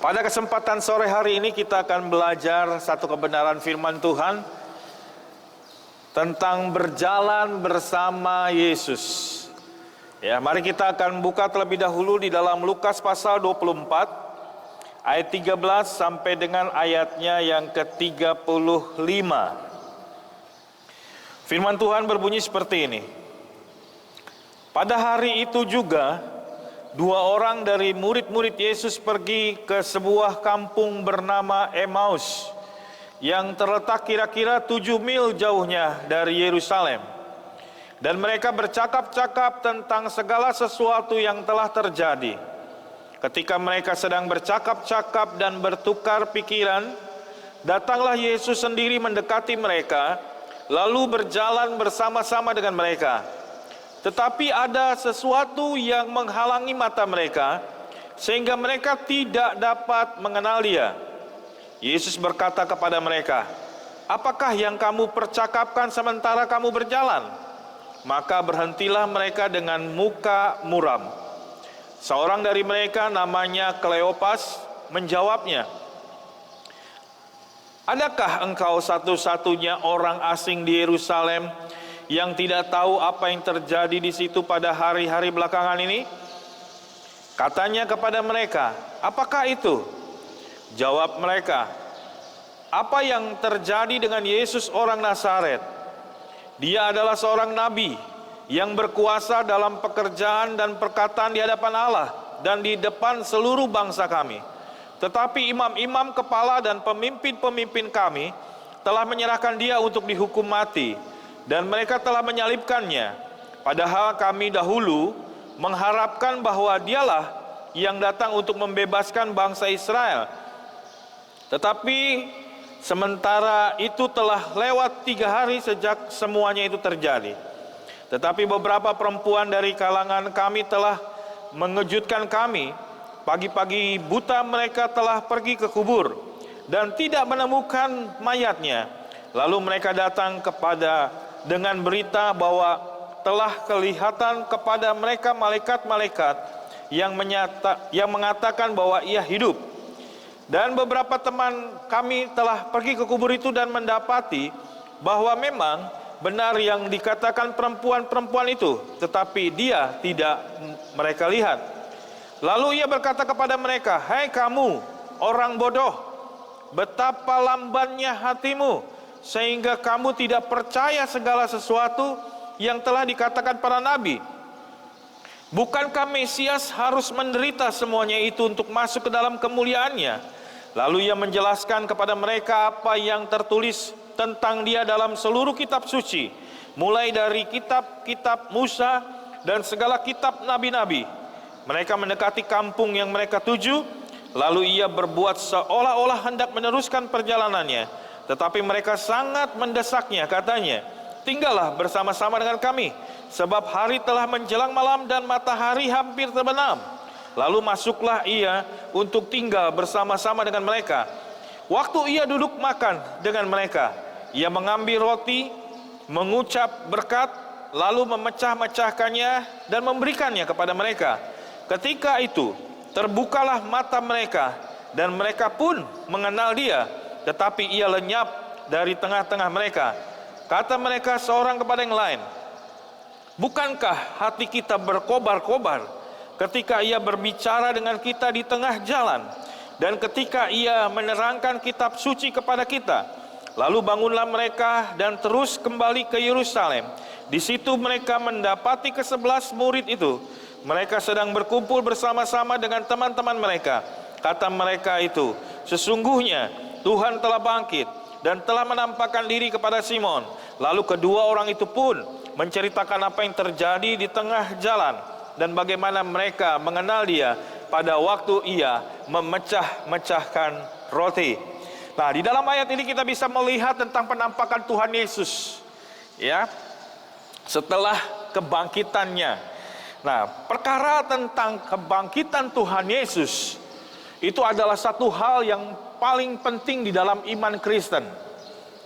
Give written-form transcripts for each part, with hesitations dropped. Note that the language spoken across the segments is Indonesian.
Pada kesempatan sore hari ini kita akan belajar satu kebenaran firman Tuhan tentang berjalan bersama Yesus. Ya, mari kita akan buka terlebih dahulu di dalam Lukas pasal 24 ayat 13 sampai dengan ayatnya yang ke-35. Firman Tuhan berbunyi seperti ini. Pada hari itu juga dua orang dari murid-murid Yesus pergi ke sebuah kampung bernama Emmaus yang terletak kira-kira 7 mil jauhnya dari Yerusalem. Dan mereka bercakap-cakap tentang segala sesuatu yang telah terjadi. Ketika mereka sedang bercakap-cakap dan bertukar pikiran, datanglah Yesus sendiri mendekati mereka, lalu berjalan bersama-sama dengan mereka. Tetapi ada sesuatu yang menghalangi mata mereka, sehingga mereka tidak dapat mengenal Dia. Yesus berkata kepada mereka, "Apakah yang kamu percakapkan sementara kamu berjalan?" Maka berhentilah mereka dengan muka muram. Seorang dari mereka namanya Kleopas menjawabnya, "Adakah engkau satu-satunya orang asing di Yerusalem yang tidak tahu apa yang terjadi di situ pada hari-hari belakangan ini?" Katanya kepada mereka, "Apakah itu?" Jawab mereka, "Apa yang terjadi dengan Yesus orang Nazaret? Dia adalah seorang nabi yang berkuasa dalam pekerjaan dan perkataan di hadapan Allah dan di depan seluruh bangsa kami. Tetapi imam-imam kepala dan pemimpin-pemimpin kami telah menyerahkan dia untuk dihukum mati, dan mereka telah menyalibkannya. Padahal kami dahulu mengharapkan bahwa dialah yang datang untuk membebaskan bangsa Israel. Tetapi sementara itu telah lewat 3 hari sejak semuanya itu terjadi. Tetapi beberapa perempuan dari kalangan kami telah mengejutkan kami. Pagi-pagi buta mereka telah pergi ke kubur dan tidak menemukan mayatnya. Lalu mereka datang dengan berita bahwa telah kelihatan kepada mereka malaikat-malaikat yang mengatakan bahwa ia hidup. Dan beberapa teman kami telah pergi ke kubur itu dan mendapati bahwa memang benar yang dikatakan perempuan-perempuan itu, tetapi dia tidak mereka lihat. Lalu ia berkata kepada mereka, "Hai kamu, orang bodoh, betapa lambannya hatimu, sehingga kamu tidak percaya segala sesuatu yang telah dikatakan para nabi. Bukankah Mesias harus menderita semuanya itu untuk masuk ke dalam kemuliaannya?" Lalu ia menjelaskan kepada mereka apa yang tertulis tentang dia dalam seluruh kitab suci, mulai dari kitab-kitab Musa dan segala kitab nabi-nabi. Mereka mendekati kampung yang mereka tuju, lalu ia berbuat seolah-olah hendak meneruskan perjalanannya. Tetapi mereka sangat mendesaknya, katanya, "Tinggallah bersama-sama dengan kami, sebab hari telah menjelang malam dan matahari hampir terbenam." Lalu masuklah ia untuk tinggal bersama-sama dengan mereka. Waktu ia duduk makan dengan mereka, ia mengambil roti, mengucap berkat, lalu memecah-mecahkannya dan memberikannya kepada mereka. Ketika itu terbukalah mata mereka, dan mereka pun mengenal dia, tetapi ia lenyap dari tengah-tengah mereka. Kata mereka seorang kepada yang lain, "Bukankah hati kita berkobar-kobar ketika ia berbicara dengan kita di tengah jalan, dan ketika ia menerangkan kitab suci kepada kita?" Lalu bangunlah mereka dan terus kembali ke Yerusalem. Di situ mereka mendapati ke-11 murid itu. Mereka sedang berkumpul bersama-sama dengan teman-teman mereka. Kata mereka itu, "Sesungguhnya Tuhan telah bangkit dan telah menampakkan diri kepada Simon." Lalu kedua orang itu pun menceritakan apa yang terjadi di tengah jalan dan bagaimana mereka mengenal dia pada waktu ia memecah-mecahkan roti. Nah, di dalam ayat ini kita bisa melihat tentang penampakan Tuhan Yesus, ya, setelah kebangkitannya. Nah, perkara tentang kebangkitan Tuhan Yesus itu adalah satu hal yang paling penting di dalam iman Kristen.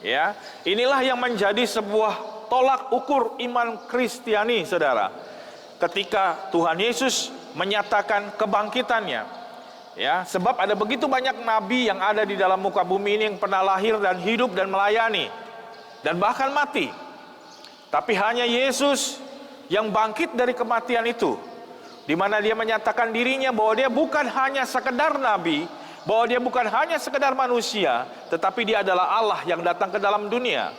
Ya, inilah yang menjadi sebuah tolak ukur iman Kristiani, saudara. Ketika Tuhan Yesus menyatakan kebangkitannya, Ya, sebab ada begitu banyak nabi yang ada di dalam muka bumi ini yang pernah lahir dan hidup dan melayani dan bahkan mati. Tapi hanya Yesus yang bangkit dari kematian itu, di mana dia menyatakan dirinya bahwa dia bukan hanya sekedar nabi, bahwa dia bukan hanya sekedar manusia, tetapi dia adalah Allah yang datang ke dalam dunia.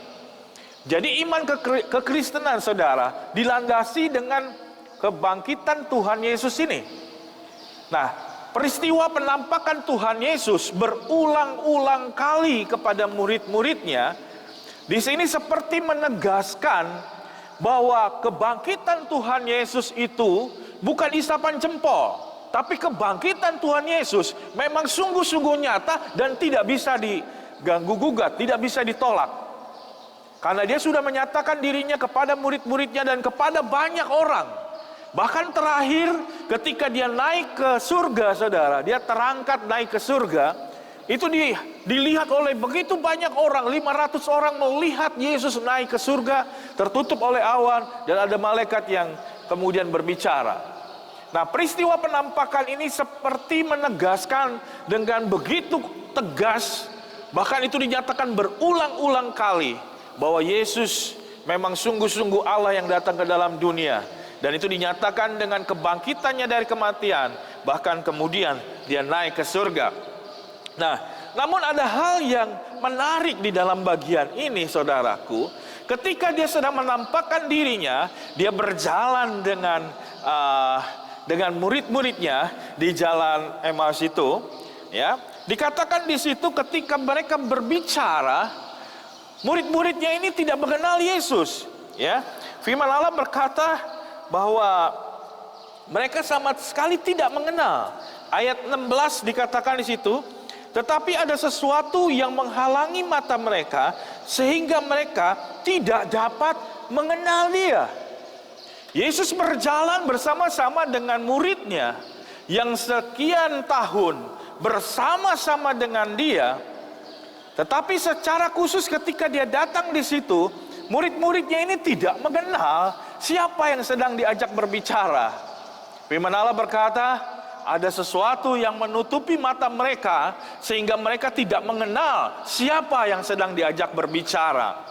Jadi iman kekristenan saudara dilandasi dengan kebangkitan Tuhan Yesus ini. Nah, peristiwa penampakan Tuhan Yesus berulang-ulang kali kepada murid-muridnya di sini seperti menegaskan bahwa kebangkitan Tuhan Yesus itu bukan isapan jempol, tapi kebangkitan Tuhan Yesus memang sungguh-sungguh nyata dan tidak bisa diganggu gugat, tidak bisa ditolak. Karena dia sudah menyatakan dirinya kepada murid-muridnya dan kepada banyak orang. Bahkan terakhir ketika dia naik ke surga, saudara, dia terangkat naik ke surga, itu dilihat oleh begitu banyak orang, 500 orang melihat Yesus naik ke surga, tertutup oleh awan, dan ada malaikat yang kemudian berbicara. Nah, peristiwa penampakan ini seperti menegaskan dengan begitu tegas, bahkan itu dinyatakan berulang-ulang kali, bahwa Yesus memang sungguh-sungguh Allah yang datang ke dalam dunia. Dan itu dinyatakan dengan kebangkitannya dari kematian, bahkan kemudian dia naik ke surga. Nah, namun ada hal yang menarik di dalam bagian ini, saudaraku. Ketika dia sedang menampakkan dirinya, dia berjalan dengan murid-muridnya di jalan Emmaus itu, ya. Dikatakan di situ ketika mereka berbicara, murid-muridnya ini tidak mengenal Yesus, ya. Firman Allah berkata bahwa mereka sama sekali tidak mengenal. Ayat 16 dikatakan di situ, tetapi ada sesuatu yang menghalangi mata mereka sehingga mereka tidak dapat mengenal dia. Yesus berjalan bersama-sama dengan muridnya yang sekian tahun bersama-sama dengan dia. Tetapi secara khusus ketika dia datang di situ, murid-muridnya ini tidak mengenal siapa yang sedang diajak berbicara. Firman Allah berkata, ada sesuatu yang menutupi mata mereka sehingga mereka tidak mengenal siapa yang sedang diajak berbicara.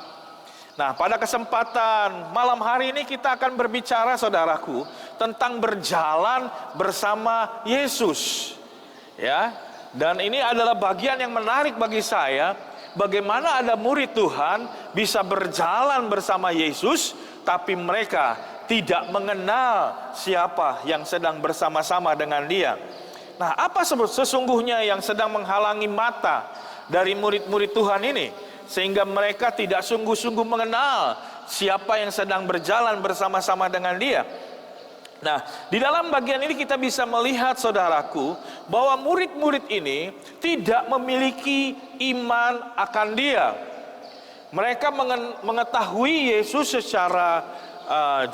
Nah, pada kesempatan malam hari ini kita akan berbicara, saudaraku, tentang berjalan bersama Yesus. Ya, dan ini adalah bagian yang menarik bagi saya, bagaimana ada murid Tuhan bisa berjalan bersama Yesus, tapi mereka tidak mengenal siapa yang sedang bersama-sama dengan dia. Nah, apa sesungguhnya yang sedang menghalangi mata dari murid-murid Tuhan ini, sehingga mereka tidak sungguh-sungguh mengenal siapa yang sedang berjalan bersama-sama dengan dia? Nah, di dalam bagian ini kita bisa melihat, saudaraku, bahwa murid-murid ini tidak memiliki iman akan dia. Mereka mengetahui Yesus secara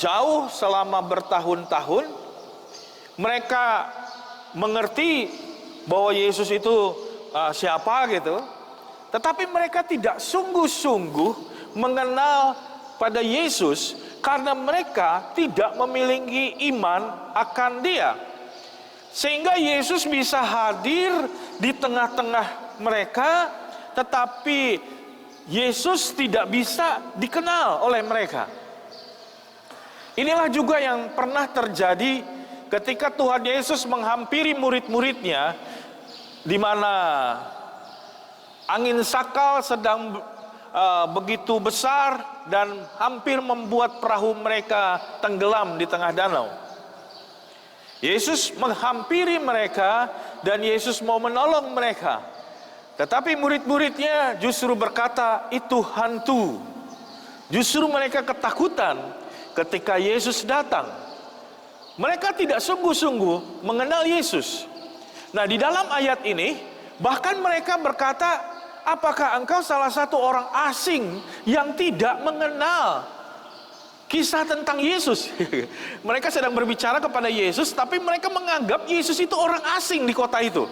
jauh selama bertahun-tahun. Mereka mengerti bahwa Yesus itu siapa gitu, tetapi mereka tidak sungguh-sungguh mengenal pada Yesus karena mereka tidak memiliki iman akan dia. Sehingga Yesus bisa hadir di tengah-tengah mereka, tetapi Yesus tidak bisa dikenal oleh mereka. Inilah juga yang pernah terjadi ketika Tuhan Yesus menghampiri murid-muridnya, di mana angin sakal sedang begitu besar dan hampir membuat perahu mereka tenggelam di tengah danau. Yesus menghampiri mereka dan Yesus mau menolong mereka. Tetapi murid-muridnya justru berkata, itu hantu. Justru mereka ketakutan ketika Yesus datang. Mereka tidak sungguh-sungguh mengenal Yesus. Nah, di dalam ayat ini bahkan mereka berkata, apakah engkau salah satu orang asing yang tidak mengenal kisah tentang Yesus? Mereka sedang berbicara kepada Yesus, tapi mereka menganggap Yesus itu orang asing di kota itu.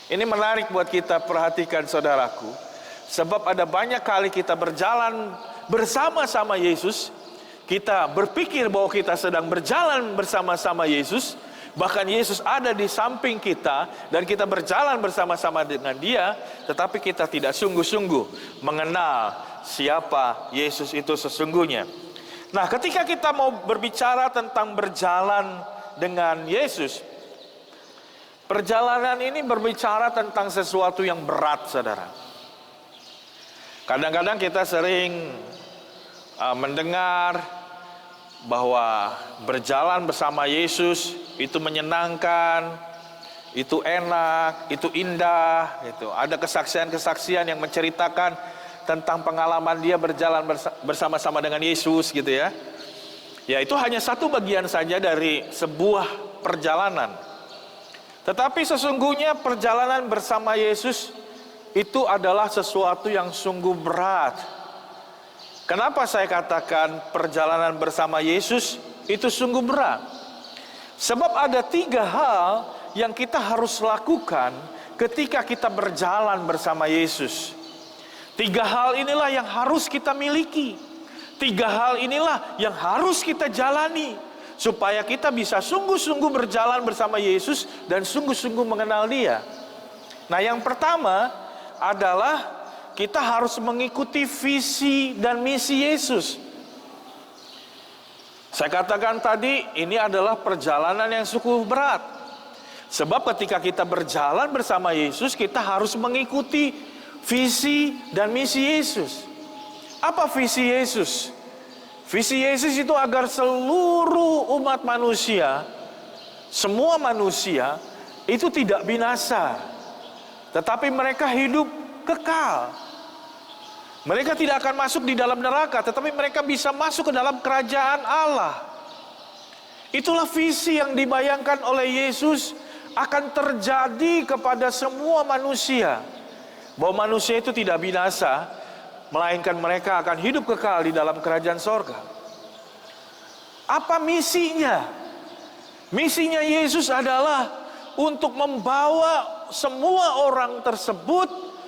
Ini menarik buat kita perhatikan, saudaraku. Sebab ada banyak kali kita berjalan bersama-sama Yesus, kita berpikir bahwa kita sedang berjalan bersama-sama Yesus, Bahkan Yesus ada di samping kita dan kita berjalan bersama-sama dengan Dia, tetapi kita tidak sungguh-sungguh mengenal siapa Yesus itu sesungguhnya. Nah, ketika kita mau berbicara tentang berjalan dengan Yesus, perjalanan ini berbicara tentang sesuatu yang berat, saudara. Kadang-kadang kita sering mendengar bahwa berjalan bersama Yesus itu menyenangkan, itu enak, itu indah, gitu. Ada kesaksian-kesaksian yang menceritakan tentang pengalaman dia berjalan bersama-sama dengan Yesus, gitu ya. Ya, itu hanya satu bagian saja dari sebuah perjalanan. Tetapi sesungguhnya perjalanan bersama Yesus itu adalah sesuatu yang sungguh berat. Kenapa saya katakan perjalanan bersama Yesus itu sungguh berat? Sebab ada 3 hal yang kita harus lakukan ketika kita berjalan bersama Yesus. 3 hal inilah yang harus kita miliki. 3 hal inilah yang harus kita jalani, supaya kita bisa sungguh-sungguh berjalan bersama Yesus dan sungguh-sungguh mengenal Dia. Nah, yang pertama adalah kita harus mengikuti visi dan misi Yesus. Saya katakan tadi, ini adalah perjalanan yang cukup berat. Sebab ketika kita berjalan bersama Yesus, kita harus mengikuti visi dan misi Yesus. Apa visi Yesus? Visi Yesus itu agar seluruh umat manusia, semua manusia, itu tidak binasa, tetapi mereka hidup kekal. Mereka tidak akan masuk di dalam neraka, tetapi mereka bisa masuk ke dalam kerajaan Allah. Itulah visi yang dibayangkan oleh Yesus akan terjadi kepada semua manusia. Bahwa manusia itu tidak binasa, melainkan mereka akan hidup kekal di dalam kerajaan sorga. Apa misinya? Misinya Yesus adalah untuk membawa semua orang tersebut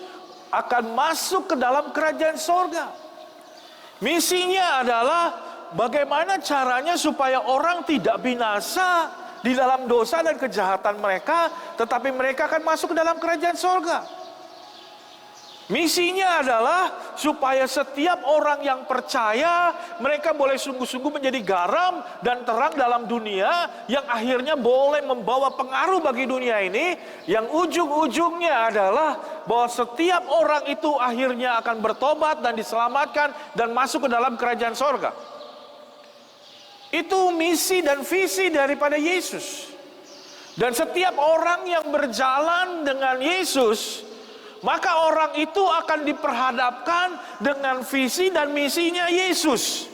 akan masuk ke dalam kerajaan sorga. Misinya adalah bagaimana caranya supaya orang tidak binasa di dalam dosa dan kejahatan mereka, tetapi mereka akan masuk ke dalam kerajaan sorga. Misinya adalah supaya setiap orang yang percaya, mereka boleh sungguh-sungguh menjadi garam dan terang dalam dunia, yang akhirnya boleh membawa pengaruh bagi dunia ini, yang ujung-ujungnya adalah bahwa setiap orang itu akhirnya akan bertobat dan diselamatkan dan masuk ke dalam kerajaan sorga. Itu misi dan visi daripada Yesus. Dan setiap orang yang berjalan dengan Yesus, maka orang itu akan diperhadapkan dengan visi dan misinya Yesus.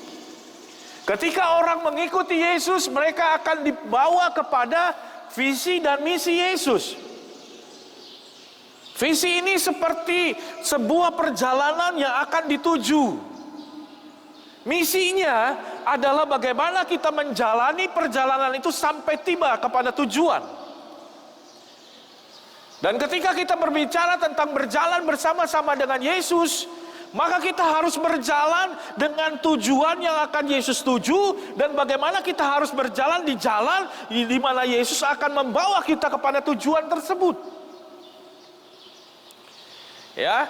Ketika orang mengikuti Yesus, mereka akan dibawa kepada visi dan misi Yesus. Visi ini seperti sebuah perjalanan yang akan dituju. Misinya adalah bagaimana kita menjalani perjalanan itu sampai tiba kepada tujuan. Dan ketika kita berbicara tentang berjalan bersama-sama dengan Yesus, maka kita harus berjalan dengan tujuan yang akan Yesus tuju, dan bagaimana kita harus berjalan di jalan di mana Yesus akan membawa kita kepada tujuan tersebut. Ya,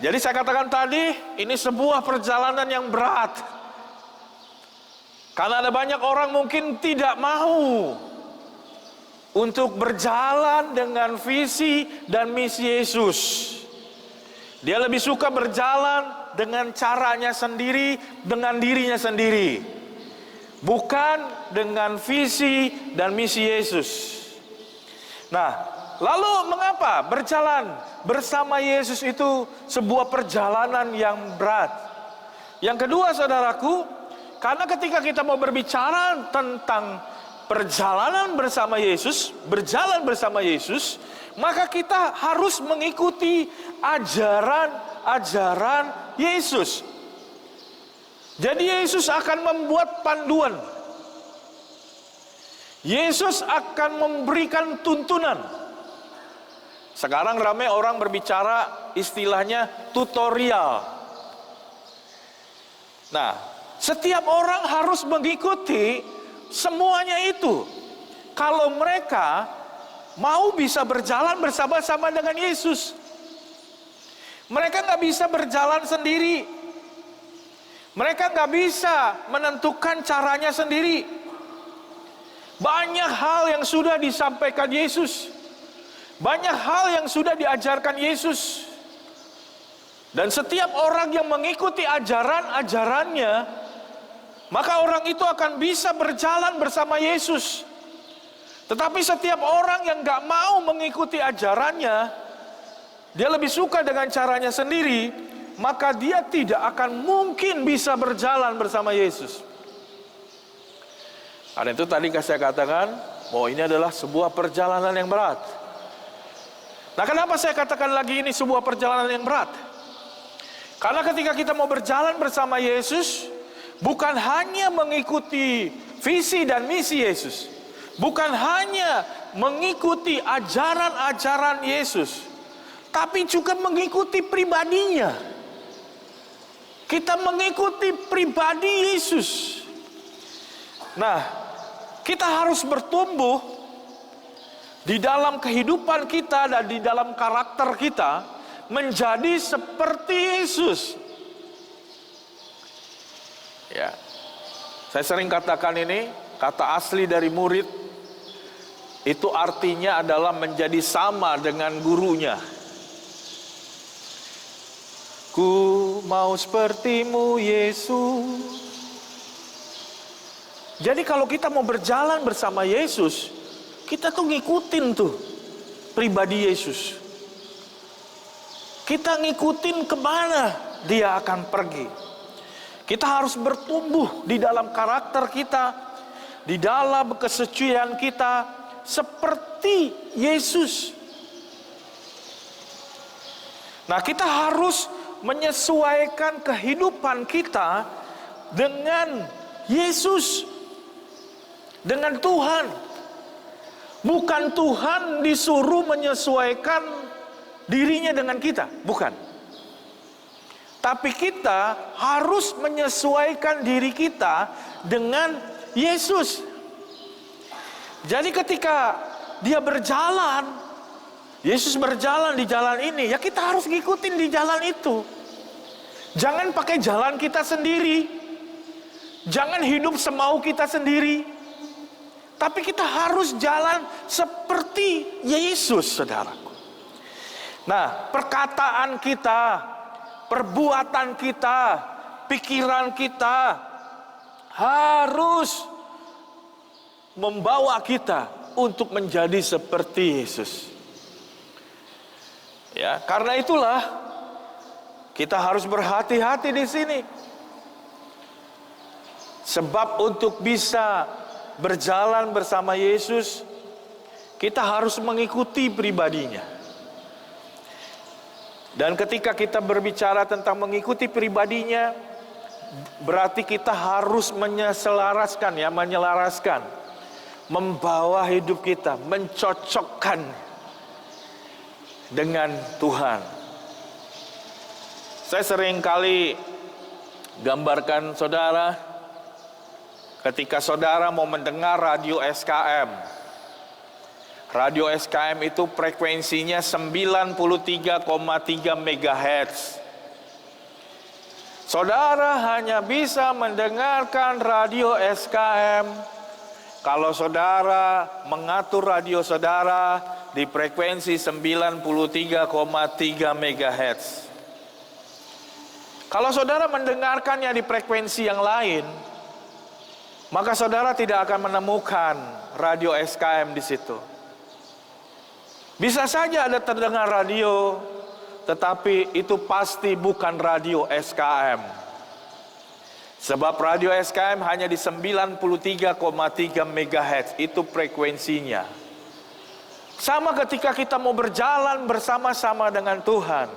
jadi saya katakan tadi, ini sebuah perjalanan yang berat. Karena ada banyak orang mungkin tidak mau untuk berjalan dengan visi dan misi Yesus. Dia lebih suka berjalan dengan caranya sendiri, dengan dirinya sendiri, bukan dengan visi dan misi Yesus. Nah, lalu mengapa berjalan bersama Yesus itu sebuah perjalanan yang berat? Yang kedua, saudaraku, karena ketika kita mau berbicara tentang perjalanan bersama Yesus, berjalan bersama Yesus, maka kita harus mengikuti ajaran-ajaran Yesus. Jadi Yesus akan membuat panduan. Yesus akan memberikan tuntunan. Sekarang ramai orang berbicara istilahnya tutorial. Nah, setiap orang harus mengikuti semuanya itu. kalau mereka mau bisa berjalan bersama-sama dengan Yesus. Mereka nggak bisa berjalan sendiri. Mereka nggak bisa menentukan caranya sendiri. Banyak hal yang sudah disampaikan Yesus. Banyak hal yang sudah diajarkan Yesus. Dan setiap orang yang mengikuti ajaran-ajarannya, maka orang itu akan bisa berjalan bersama Yesus. Tetapi setiap orang yang gak mau mengikuti ajarannya, dia lebih suka dengan caranya sendiri, maka dia tidak akan mungkin bisa berjalan bersama Yesus. Karena itu tadi saya katakan bahwa ini adalah sebuah perjalanan yang berat. Nah, kenapa saya katakan lagi ini sebuah perjalanan yang berat? Karena ketika kita mau berjalan bersama Yesus, bukan hanya mengikuti visi dan misi Yesus, bukan hanya mengikuti ajaran-ajaran Yesus, tapi juga mengikuti pribadinya. Kita mengikuti pribadi Yesus. Nah, kita harus bertumbuh di dalam kehidupan kita dan di dalam karakter kita menjadi seperti Yesus. Ya, saya sering katakan ini, kata asli dari murid itu artinya adalah menjadi sama dengan gurunya. Ku mau sepertimu Yesus. Jadi kalau kita mau berjalan bersama Yesus, kita tuh ngikutin tuh pribadi Yesus. Kita ngikutin kemana dia akan pergi. Kita harus bertumbuh di dalam karakter kita, di dalam kesucian kita, seperti Yesus. Nah, kita harus menyesuaikan kehidupan kita dengan Yesus, dengan Tuhan. Bukan Tuhan disuruh menyesuaikan dirinya dengan kita, bukan. Tapi kita harus menyesuaikan diri kita dengan Yesus. Jadi ketika dia berjalan, Yesus berjalan di jalan ini, ya kita harus ngikutin di jalan itu. Jangan pakai jalan kita sendiri. Jangan hidup semau kita sendiri. Tapi kita harus jalan seperti Yesus, saudaraku. Nah, perkataan kita, perbuatan kita, pikiran kita harus membawa kita untuk menjadi seperti Yesus. Ya, karena itulah kita harus berhati-hati di sini. Sebab untuk bisa berjalan bersama Yesus, kita harus mengikuti pribadinya. Dan ketika kita berbicara tentang mengikuti pribadinya, berarti kita harus menyelaraskan, membawa hidup kita, mencocokkan dengan Tuhan. Saya sering kali gambarkan saudara, ketika saudara mau mendengar radio SKM. Radio SKM itu frekuensinya 93,3 MHz. Saudara hanya bisa mendengarkan radio SKM kalau saudara mengatur radio saudara di frekuensi 93,3 MHz. Kalau saudara mendengarkannya di frekuensi yang lain, maka saudara tidak akan menemukan radio SKM di situ. Bisa saja ada terdengar radio, tetapi itu pasti bukan radio SKM. Sebab radio SKM hanya di 93,3 MHz, itu frekuensinya. Sama ketika kita mau berjalan bersama-sama dengan Tuhan,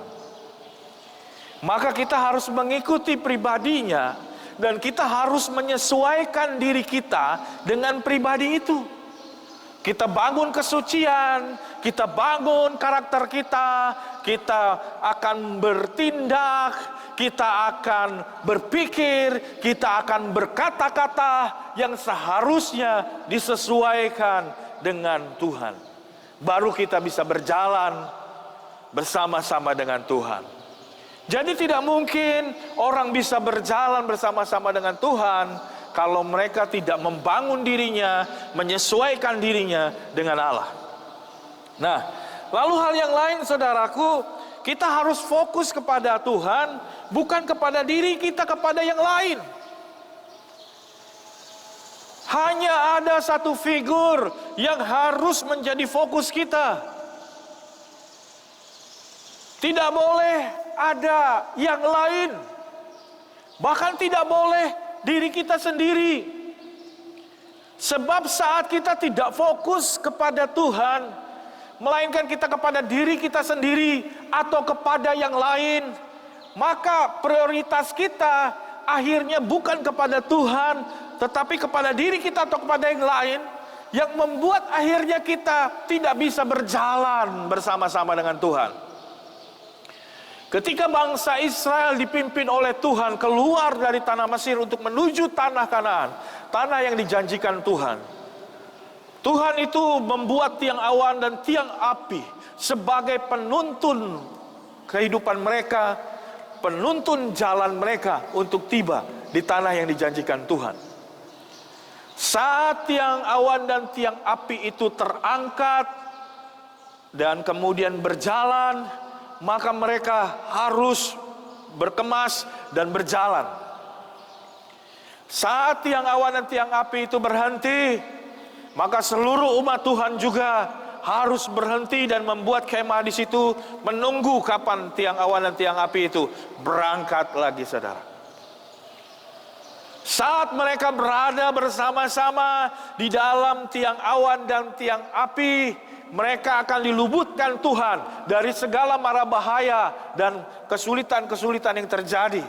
maka kita harus mengikuti pribadinya, dan kita harus menyesuaikan diri kita dengan pribadi itu. Kita bangun kesucian, kita bangun karakter kita, kita akan bertindak, kita akan berpikir, kita akan berkata-kata yang seharusnya disesuaikan dengan Tuhan. Baru kita bisa berjalan bersama-sama dengan Tuhan. Jadi tidak mungkin orang bisa berjalan bersama-sama dengan Tuhan kalau mereka tidak membangun dirinya, menyesuaikan dirinya dengan Allah. Nah, lalu hal yang lain saudaraku, kita harus fokus kepada Tuhan, bukan kepada diri kita, kepada yang lain. Hanya ada satu figur yang harus menjadi fokus kita. Tidak boleh ada yang lain. Bahkan tidak boleh diri kita sendiri. Sebab saat kita tidak fokus kepada Tuhan, melainkan kita kepada diri kita sendiri atau kepada yang lain, maka prioritas kita akhirnya bukan kepada Tuhan, tetapi kepada diri kita atau kepada yang lain, yang membuat akhirnya kita tidak bisa berjalan bersama-sama dengan Tuhan. Ketika bangsa Israel dipimpin oleh Tuhan keluar dari tanah Mesir untuk menuju tanah Kanaan, tanah yang dijanjikan Tuhan, Tuhan itu membuat tiang awan dan tiang api sebagai penuntun kehidupan mereka, penuntun jalan mereka untuk tiba di tanah yang dijanjikan Tuhan. Saat tiang awan dan tiang api itu terangkat dan kemudian berjalan, maka mereka harus berkemas dan berjalan. Saat tiang awan dan tiang api itu berhenti, maka seluruh umat Tuhan juga harus berhenti dan membuat kemah di situ, menunggu kapan tiang awan dan tiang api itu berangkat lagi, saudara. Saat mereka berada bersama-sama di dalam tiang awan dan tiang api, mereka akan diluputkan Tuhan dari segala mara bahaya dan kesulitan-kesulitan yang terjadi.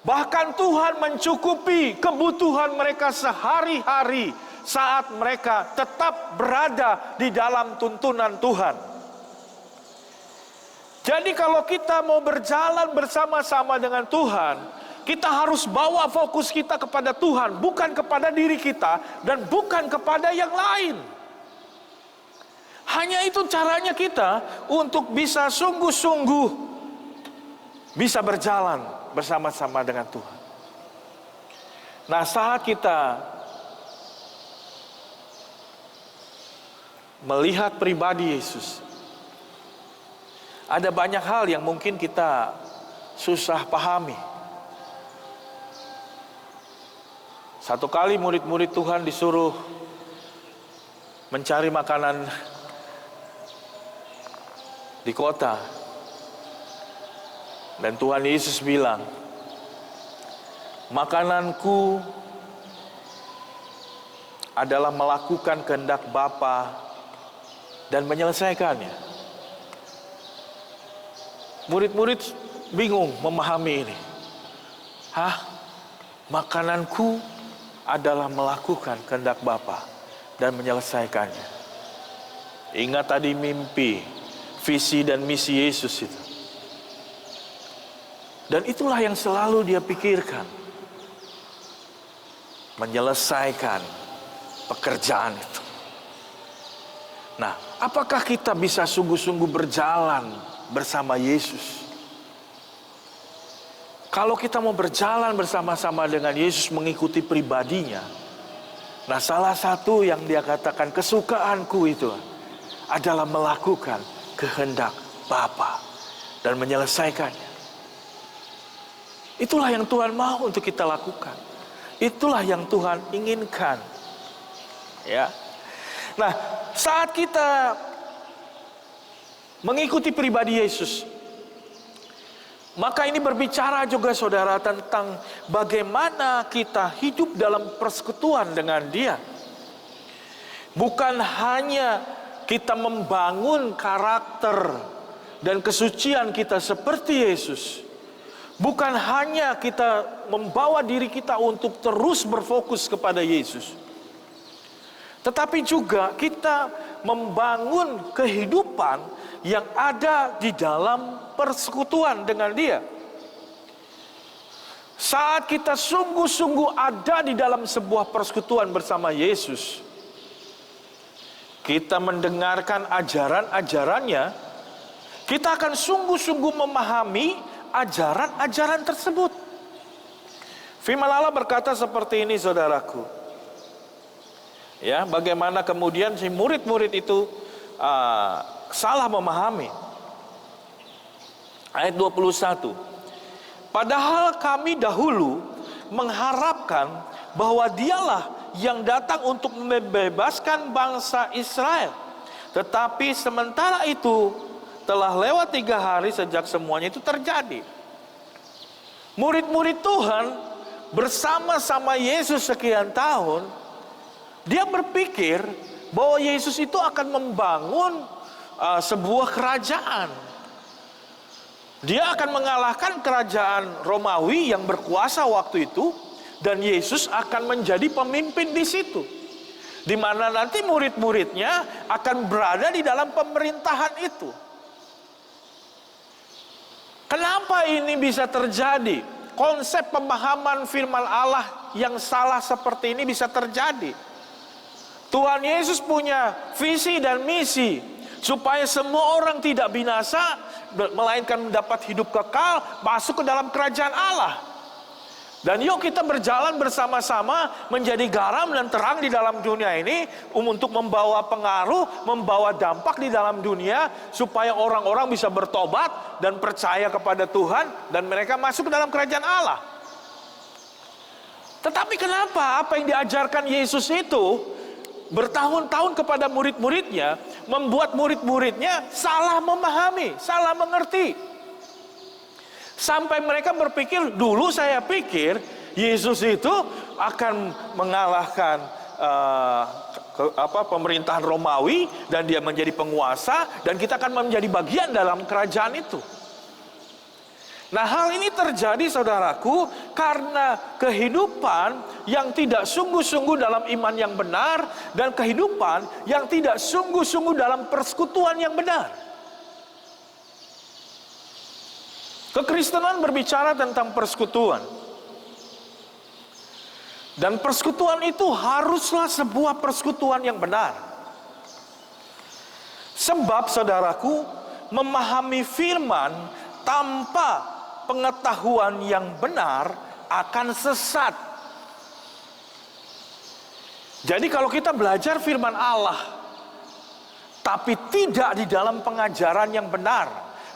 Bahkan Tuhan mencukupi kebutuhan mereka sehari-hari saat mereka tetap berada di dalam tuntunan Tuhan. Jadi kalau kita mau berjalan bersama-sama dengan Tuhan, kita harus bawa fokus kita kepada Tuhan, bukan kepada diri kita dan bukan kepada yang lain. Hanya itu caranya kita untuk bisa sungguh-sungguh bisa berjalan bersama-sama dengan Tuhan. Nah, saat kita melihat pribadi Yesus, ada banyak hal yang mungkin kita susah pahami. Satu kali murid-murid Tuhan disuruh mencari makanan di kota, dan Tuhan Yesus bilang, makananku adalah melakukan kehendak Bapa dan menyelesaikannya. Murid-murid bingung memahami ini. Makananku adalah melakukan kehendak Bapa dan menyelesaikannya. Ingat tadi mimpi, visi dan misi Yesus itu. Dan itulah yang selalu dia pikirkan. Menyelesaikan pekerjaan itu. Nah, apakah kita bisa sungguh-sungguh berjalan bersama Yesus? Kalau kita mau berjalan bersama-sama dengan Yesus, mengikuti pribadinya, nah salah satu yang dia katakan, kesukaanku itu adalah melakukan kehendak Bapa dan menyelesaikannya. Itulah yang Tuhan mau untuk kita lakukan. Itulah yang Tuhan inginkan. Ya. Nah, saat kita mengikuti pribadi Yesus, maka ini berbicara juga saudara tentang bagaimana kita hidup dalam persekutuan dengan Dia. Bukan hanya kita membangun karakter dan kesucian kita seperti Yesus. Bukan hanya kita membawa diri kita untuk terus berfokus kepada Yesus. Tetapi juga kita membangun kehidupan yang ada di dalam persekutuan dengan Dia. Saat kita sungguh-sungguh ada di dalam sebuah persekutuan bersama Yesus, kita mendengarkan ajaran-ajarannya, kita akan sungguh-sungguh memahami ajaran-ajaran tersebut. Firman Allah berkata seperti ini, saudaraku. Ya, bagaimana kemudian si murid-murid itu salah memahami. Ayat 21. Padahal kami dahulu mengharapkan bahwa dialah yang datang untuk membebaskan bangsa Israel. Tetapi sementara itu telah lewat 3 hari sejak semuanya itu terjadi. Murid-murid Tuhan bersama-sama Yesus sekian tahun, dia berpikir bahwa Yesus itu akan membangun sebuah kerajaan. Dia akan mengalahkan kerajaan Romawi yang berkuasa waktu itu, dan Yesus akan menjadi pemimpin di situ, di mana nanti murid-muridnya akan berada di dalam pemerintahan itu. Kenapa ini bisa terjadi? Konsep pemahaman firman Allah yang salah seperti ini bisa terjadi. Tuhan Yesus punya visi dan misi supaya semua orang tidak binasa, melainkan mendapat hidup kekal, masuk ke dalam kerajaan Allah. Dan yuk kita berjalan bersama-sama menjadi garam dan terang di dalam dunia ini, untuk membawa pengaruh, membawa dampak di dalam dunia, supaya orang-orang bisa bertobat dan percaya kepada Tuhan, dan mereka masuk ke dalam kerajaan Allah. Tetapi kenapa apa yang diajarkan Yesus itu bertahun-tahun kepada murid-muridnya membuat murid-muridnya salah memahami, salah mengerti. Sampai mereka berpikir, dulu saya pikir Yesus itu akan mengalahkan pemerintahan Romawi dan dia menjadi penguasa dan kita akan menjadi bagian dalam kerajaan itu. Nah, hal ini terjadi, saudaraku, karena kehidupan yang tidak sungguh-sungguh dalam iman yang benar dan kehidupan yang tidak sungguh-sungguh dalam persekutuan yang benar. Kekristenan berbicara tentang persekutuan. Dan persekutuan itu haruslah sebuah persekutuan yang benar. Sebab, saudaraku, memahami firman tanpa pengetahuan yang benar akan sesat. Jadi kalau kita belajar firman Allah tapi tidak di dalam pengajaran yang benar,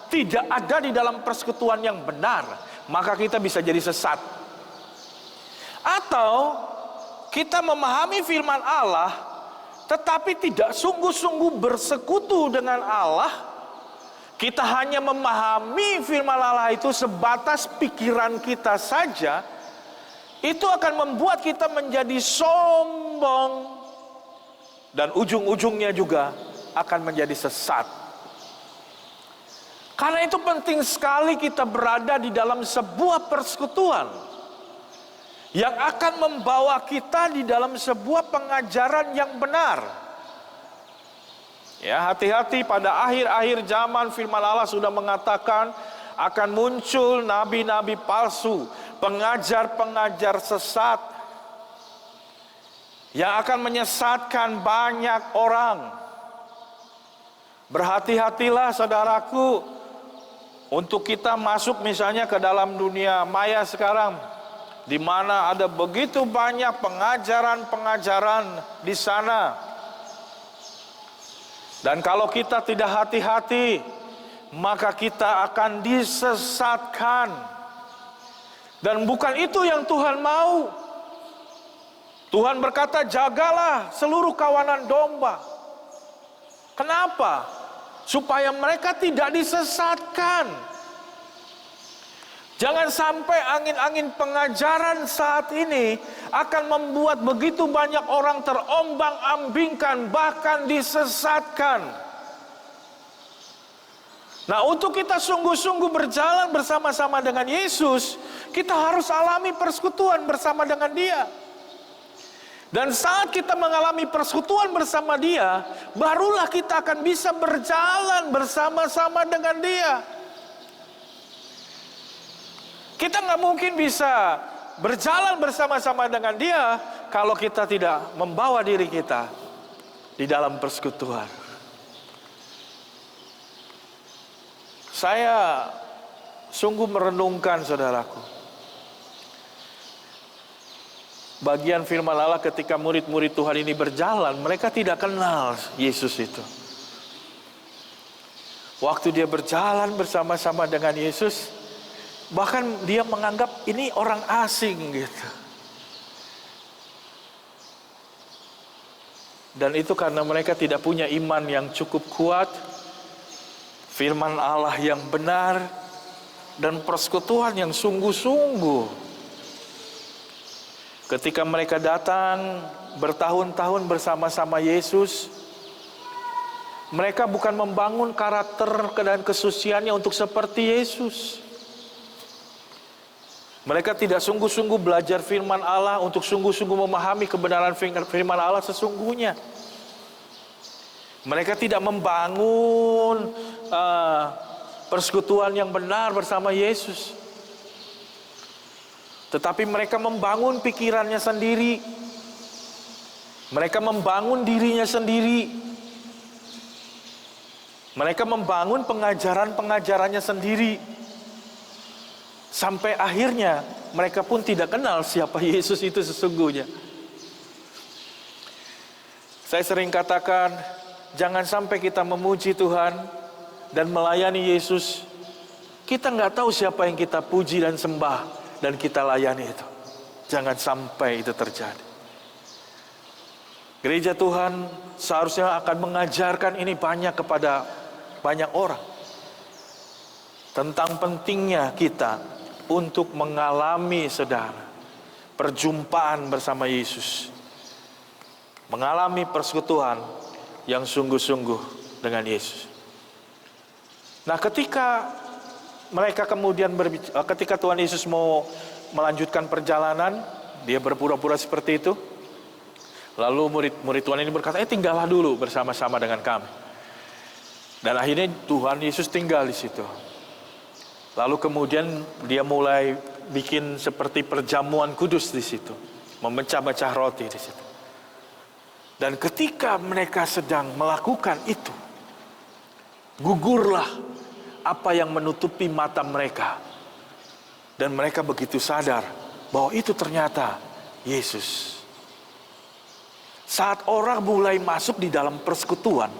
tidak ada di dalam persekutuan yang benar, maka kita bisa jadi sesat. Atau kita memahami firman Allah tetapi tidak sungguh-sungguh bersekutu dengan Allah. Kita hanya memahami firman Allah itu sebatas pikiran kita saja, itu akan membuat kita menjadi sombong, dan ujung-ujungnya juga akan menjadi sesat. Karena itu penting sekali kita berada di dalam sebuah persekutuan yang akan membawa kita di dalam sebuah pengajaran yang benar. Ya, hati-hati, pada akhir-akhir zaman firman Allah sudah mengatakan akan muncul nabi-nabi palsu, pengajar-pengajar sesat yang akan menyesatkan banyak orang. Berhati-hatilah, saudaraku, untuk kita masuk misalnya ke dalam dunia maya sekarang, di mana ada begitu banyak pengajaran-pengajaran di sana. Dan kalau kita tidak hati-hati, maka kita akan disesatkan. Dan bukan itu yang Tuhan mau. Tuhan berkata, jagalah seluruh kawanan domba. Kenapa? Supaya mereka tidak disesatkan. Jangan sampai angin-angin pengajaran saat ini akan membuat begitu banyak orang terombang-ambingkan, bahkan disesatkan. Nah, untuk kita sungguh-sungguh berjalan bersama-sama dengan Yesus, kita harus alami persekutuan bersama dengan Dia. Dan saat kita mengalami persekutuan bersama Dia, barulah kita akan bisa berjalan bersama-sama dengan Dia. Kita nggak mungkin bisa berjalan bersama-sama dengan Dia kalau kita tidak membawa diri kita di dalam persekutuan. Saya sungguh merenungkan, saudaraku, bagian firman Allah ketika murid-murid Tuhan ini berjalan, mereka tidak kenal Yesus itu. Waktu dia berjalan bersama-sama dengan Yesus, bahkan dia menganggap ini orang asing gitu. Dan itu karena mereka tidak punya iman yang cukup kuat, firman Allah yang benar, dan persekutuan yang sungguh-sungguh. Ketika mereka datang bertahun-tahun bersama-sama Yesus, mereka bukan membangun karakter dan kesuciannya untuk seperti Yesus. Mereka tidak sungguh-sungguh belajar firman Allah untuk sungguh-sungguh memahami kebenaran firman Allah sesungguhnya. Mereka tidak membangun persekutuan yang benar bersama Yesus. Tetapi mereka membangun pikirannya sendiri. Mereka membangun dirinya sendiri. Mereka membangun pengajaran-pengajarannya sendiri. Sampai akhirnya mereka pun tidak kenal siapa Yesus itu sesungguhnya. Saya sering katakan, jangan sampai kita memuji Tuhan dan melayani Yesus, kita nggak tahu siapa yang kita puji dan sembah dan kita layani itu. Jangan sampai itu terjadi. Gereja Tuhan seharusnya akan mengajarkan ini banyak kepada banyak orang. Tentang pentingnya kita untuk mengalami, saudara, perjumpaan bersama Yesus. Mengalami persekutuan yang sungguh-sungguh dengan Yesus. Nah, ketika mereka kemudian ketika Tuhan Yesus mau melanjutkan perjalanan, dia berpura-pura seperti itu. Lalu murid Tuhan ini berkata, tinggallah dulu bersama-sama dengan kami. Dan akhirnya Tuhan Yesus tinggal di situ. Lalu kemudian dia mulai bikin seperti perjamuan kudus di situ, memecah-mecah roti di situ. Dan ketika mereka sedang melakukan itu, gugurlah apa yang menutupi mata mereka. Dan mereka begitu sadar bahwa itu ternyata Yesus. Saat orang mulai masuk di dalam persekutuan,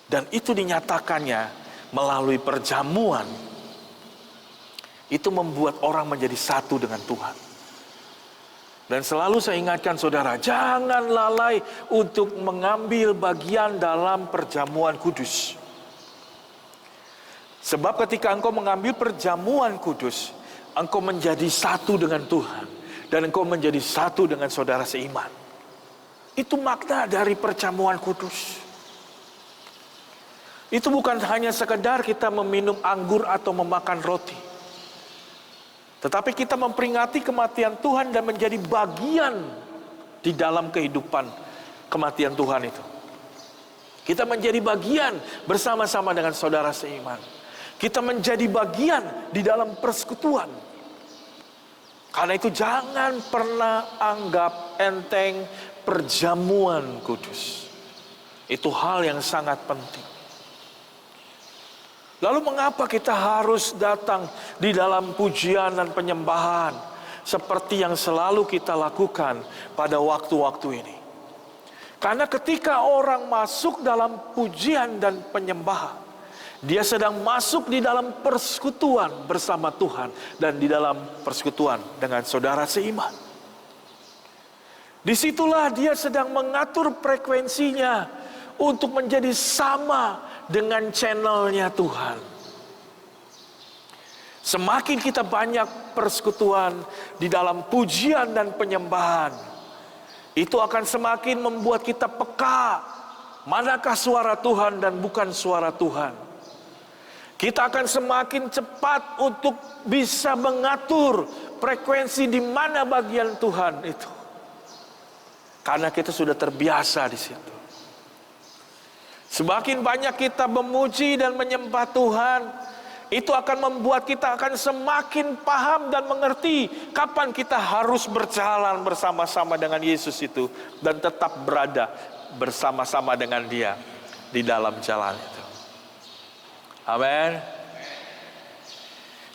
dan itu dinyatakannya melalui perjamuan, itu membuat orang menjadi satu dengan Tuhan. Dan selalu saya ingatkan saudara, jangan lalai untuk mengambil bagian dalam perjamuan kudus. Sebab ketika engkau mengambil perjamuan kudus, engkau menjadi satu dengan Tuhan. Dan engkau menjadi satu dengan saudara seiman. Itu makna dari perjamuan kudus. Itu bukan hanya sekedar kita meminum anggur atau memakan roti. Tetapi kita memperingati kematian Tuhan dan menjadi bagian di dalam kehidupan kematian Tuhan itu. Kita menjadi bagian bersama-sama dengan saudara seiman. Kita menjadi bagian di dalam persekutuan. Karena itu jangan pernah anggap enteng perjamuan kudus. Itu hal yang sangat penting. Lalu mengapa kita harus datang di dalam pujian dan penyembahan seperti yang selalu kita lakukan pada waktu-waktu ini? Karena ketika orang masuk dalam pujian dan penyembahan, dia sedang masuk di dalam persekutuan bersama Tuhan dan di dalam persekutuan dengan saudara seiman. Disitulah dia sedang mengatur frekuensinya untuk menjadi sama dengan channelnya Tuhan. Semakin kita banyak persekutuan di dalam pujian dan penyembahan, itu akan semakin membuat kita peka manakah suara Tuhan dan bukan suara Tuhan. Kita akan semakin cepat untuk bisa mengatur frekuensi di mana bagian Tuhan itu. Karena kita sudah terbiasa di situ. Semakin banyak kita memuji dan menyembah Tuhan, Itu akan membuat kita akan semakin paham dan mengerti kapan kita harus berjalan bersama-sama dengan Yesus itu dan tetap berada bersama-sama dengan Dia di dalam jalan itu. Amin.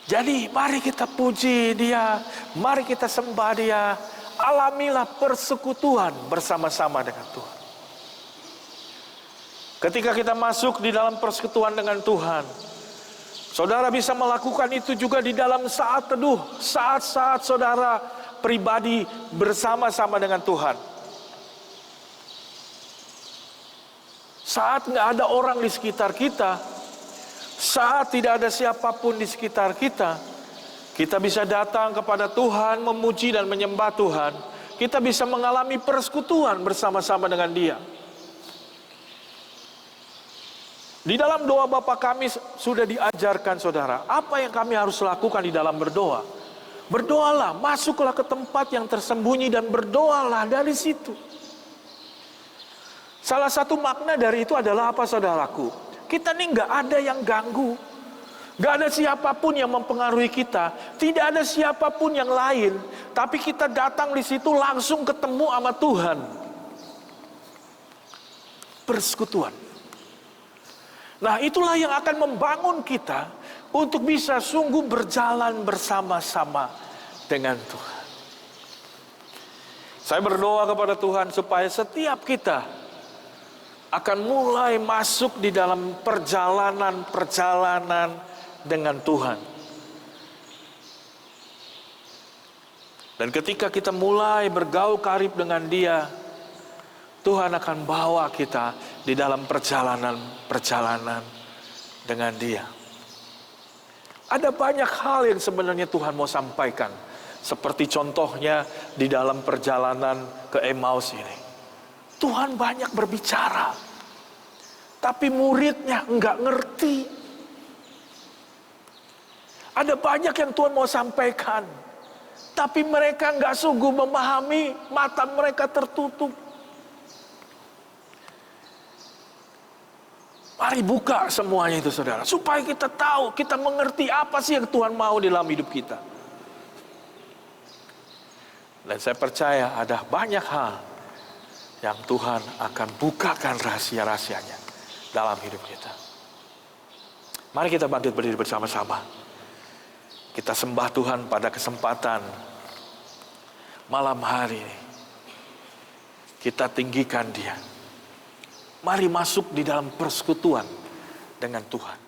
Jadi mari kita puji Dia, mari kita sembah Dia, alamilah persekutuan bersama-sama dengan Tuhan. Ketika kita masuk di dalam persekutuan dengan Tuhan, saudara bisa melakukan itu juga di dalam saat teduh, saat-saat saudara pribadi bersama-sama dengan Tuhan. Saat nggak ada orang di sekitar kita, saat tidak ada siapapun di sekitar kita, kita bisa datang kepada Tuhan, memuji dan menyembah Tuhan. Kita bisa mengalami persekutuan bersama-sama dengan Dia. Di dalam doa Bapa kami sudah diajarkan saudara, apa yang kami harus lakukan di dalam berdoa. Berdoalah, masuklah ke tempat yang tersembunyi dan berdoalah dari situ. Salah satu makna dari itu adalah apa saudaraku? Kita nih nggak ada yang ganggu. Nggak ada siapapun yang mempengaruhi kita. Tidak ada siapapun yang lain. Tapi kita datang di situ langsung ketemu sama Tuhan. Persekutuan. Nah, itulah yang akan membangun kita untuk bisa sungguh berjalan bersama-sama dengan Tuhan. Saya berdoa kepada Tuhan supaya setiap kita akan mulai masuk di dalam perjalanan dengan Tuhan. Dan ketika kita mulai bergaul karib dengan Dia, Tuhan akan bawa kita di dalam perjalanan dengan Dia. Ada banyak hal yang sebenarnya Tuhan mau sampaikan. Seperti contohnya di dalam perjalanan ke Emmaus ini. Tuhan banyak berbicara. Tapi muridnya enggak ngerti. Ada banyak yang Tuhan mau sampaikan. Tapi mereka enggak sungguh memahami. Mata mereka tertutup. Mari buka semuanya itu saudara. Supaya kita tahu, kita mengerti apa sih yang Tuhan mau dalam hidup kita. Dan saya percaya ada banyak hal yang Tuhan akan bukakan rahasia-rahasianya dalam hidup kita. Mari kita bangkit berdiri bersama-sama. Kita sembah Tuhan pada kesempatan malam hari ini. Kita tinggikan Dia. Mari masuk di dalam persekutuan dengan Tuhan.